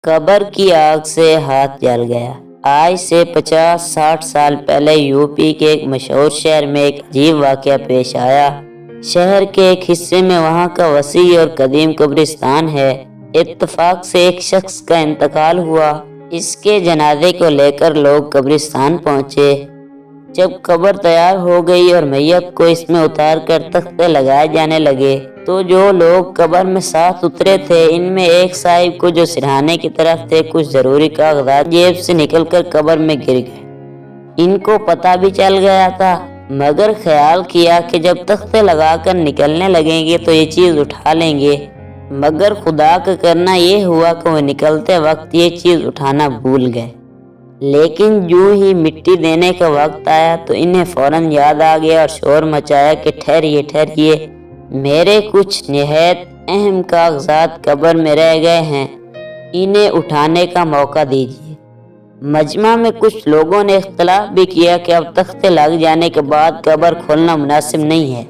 قبر کی آگ سے ہاتھ جل گیا۔ آج سے 50-60 سال پہلے یوپی کے ایک مشہور شہر میں ایک عجیب واقعہ پیش آیا۔ شہر کے ایک حصے میں وہاں کا وسیع اور قدیم قبرستان ہے۔ اتفاق سے ایک شخص کا انتقال ہوا۔ اس کے جنازے کو لے کر لوگ قبرستان پہنچے۔ جب قبر تیار ہو گئی اور میت کو اس میں اتار کر تختے لگائے جانے لگے تو جو لوگ قبر میں ساتھ اترے تھے ان میں ایک صاحب کو جو سرہانے کی طرف تھے کچھ ضروری کاغذات جیب سے نکل کر قبر میں گر گئے۔ ان کو پتہ بھی چل گیا تھا مگر خیال کیا کہ جب تختے لگا کر نکلنے لگیں گے تو یہ چیز اٹھا لیں گے، مگر خدا کا کرنا یہ ہوا کہ وہ نکلتے وقت یہ چیز اٹھانا بھول گئے۔ لیکن جو ہی مٹی دینے کا وقت آیا تو انہیں فوراً یاد آ گیا اور شور مچایا کہ ٹھہریے، میرے کچھ نہایت اہم کاغذات قبر میں رہ گئے ہیں، انہیں اٹھانے کا موقع دیجیے۔ مجمع میں کچھ لوگوں نے اختلاف بھی کیا کہ اب تختے لگ جانے کے بعد قبر کھولنا مناسب نہیں ہے،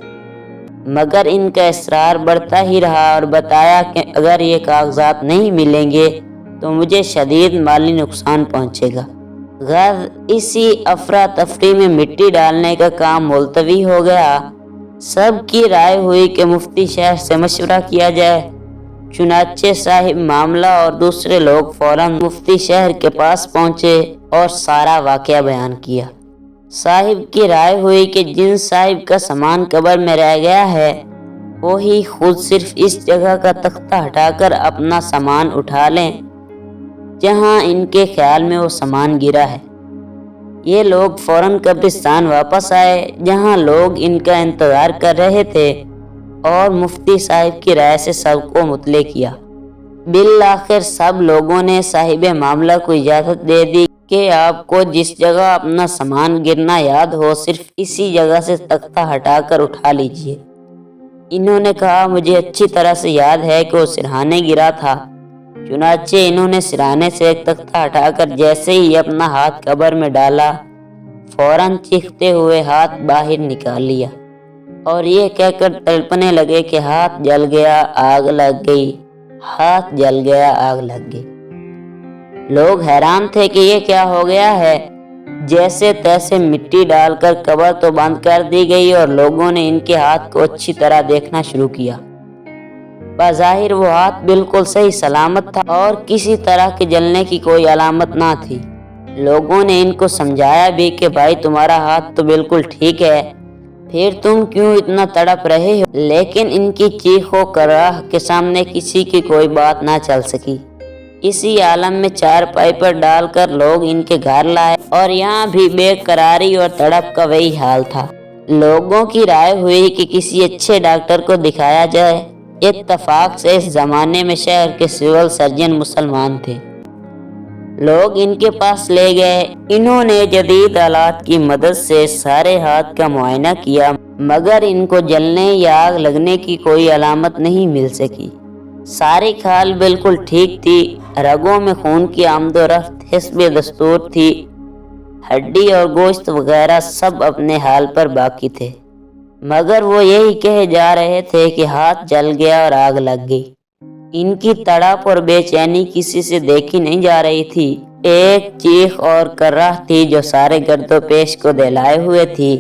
مگر ان کا اصرار بڑھتا ہی رہا اور بتایا کہ اگر یہ کاغذات نہیں ملیں گے تو مجھے شدید مالی نقصان پہنچے گا۔ غرض اسی افراتفری میں مٹی ڈالنے کا کام ملتوی ہو گیا۔ سب کی رائے ہوئی کہ مفتی شہر سے مشورہ کیا جائے۔ چنانچہ صاحب معاملہ اور دوسرے لوگ فوراً مفتی شہر کے پاس پہنچے اور سارا واقعہ بیان کیا۔ صاحب کی رائے ہوئی کہ جن صاحب کا سامان قبر میں رہ گیا ہے وہی خود صرف اس جگہ کا تختہ ہٹا کر اپنا سامان اٹھا لیں جہاں ان کے خیال میں وہ سامان گرا ہے۔ یہ لوگ فوراً قبرستان واپس آئے جہاں لوگ ان کا انتظار کر رہے تھے اور مفتی صاحب کی رائے سے سب کو مطلع کیا۔ بالآخر سب لوگوں نے صاحب معاملہ کو اجازت دے دی کہ آپ کو جس جگہ اپنا سامان گرنا یاد ہو صرف اسی جگہ سے تختہ ہٹا کر اٹھا لیجیے۔ انہوں نے کہا مجھے اچھی طرح سے یاد ہے کہ وہ سرہانے گرا تھا۔ چنانچہ انہوں نے سرہانے سے ایک تختہ ہٹا کر جیسے ہی اپنا ہاتھ قبر میں ڈالا فوراً چیختے ہوئے ہاتھ باہر نکال لیا اور یہ کہہ کر تڑپنے لگے کہ ہاتھ جل گیا، آگ لگ گئی، ہاتھ جل گیا، آگ لگ گئی۔ لوگ حیران تھے کہ یہ کیا ہو گیا ہے۔ جیسے تیسے مٹی ڈال کر قبر تو بند کر دی گئی اور لوگوں نے ان کے ہاتھ کو اچھی طرح دیکھنا شروع کیا۔ بظاہر وہ ہاتھ بالکل صحیح سلامت تھا اور کسی طرح کے جلنے کی کوئی علامت نہ تھی۔ لوگوں نے ان کو سمجھایا بھی کہ بھائی تمہارا ہاتھ تو بالکل ٹھیک ہے، پھر تم کیوں اتنا تڑپ رہے ہو؟ لیکن ان کی چیخ و کراہ کے سامنے کسی کی کوئی بات نہ چل سکی۔ اسی عالم میں چارپائی پر ڈال کر لوگ ان کے گھر لائے اور یہاں بھی بے قراری اور تڑپ کا وہی حال تھا۔ لوگوں کی رائے ہوئی کہ کسی اچھے ڈاکٹر کو دکھایا جائے۔ اتفاق سے اس زمانے میں شہر کے سول سرجن مسلمان تھے۔ لوگ ان کے پاس لے گئے۔ انہوں نے جدید آلات کی مدد سے سارے ہاتھ کا معائنہ کیا مگر ان کو جلنے یا آگ لگنے کی کوئی علامت نہیں مل سکی۔ ساری کھال بالکل ٹھیک تھی، رگوں میں خون کی آمد و رفت حسب دستور تھی، ہڈی اور گوشت وغیرہ سب اپنے حال پر باقی تھے، مگر وہ یہی کہے جا رہے تھے کہ ہاتھ جل گیا اور آگ لگ گئی۔ ان کی تڑپ اور بے چینی کسی سے دیکھی نہیں جا رہی تھی۔ ایک چیخ اور کراہ تھی جو سارے گرد و پیش کو دہلائے ہوئے تھی۔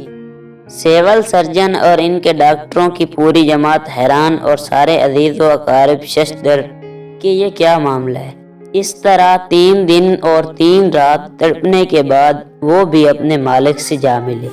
سیول سرجن اور ان کے ڈاکٹروں کی پوری جماعت حیران اور سارے عزیز و اقارب ششدر کہ یہ کیا معاملہ ہے۔ اس طرح 3 دن اور 3 رات تڑپنے کے بعد وہ بھی اپنے مالک سے جا ملے۔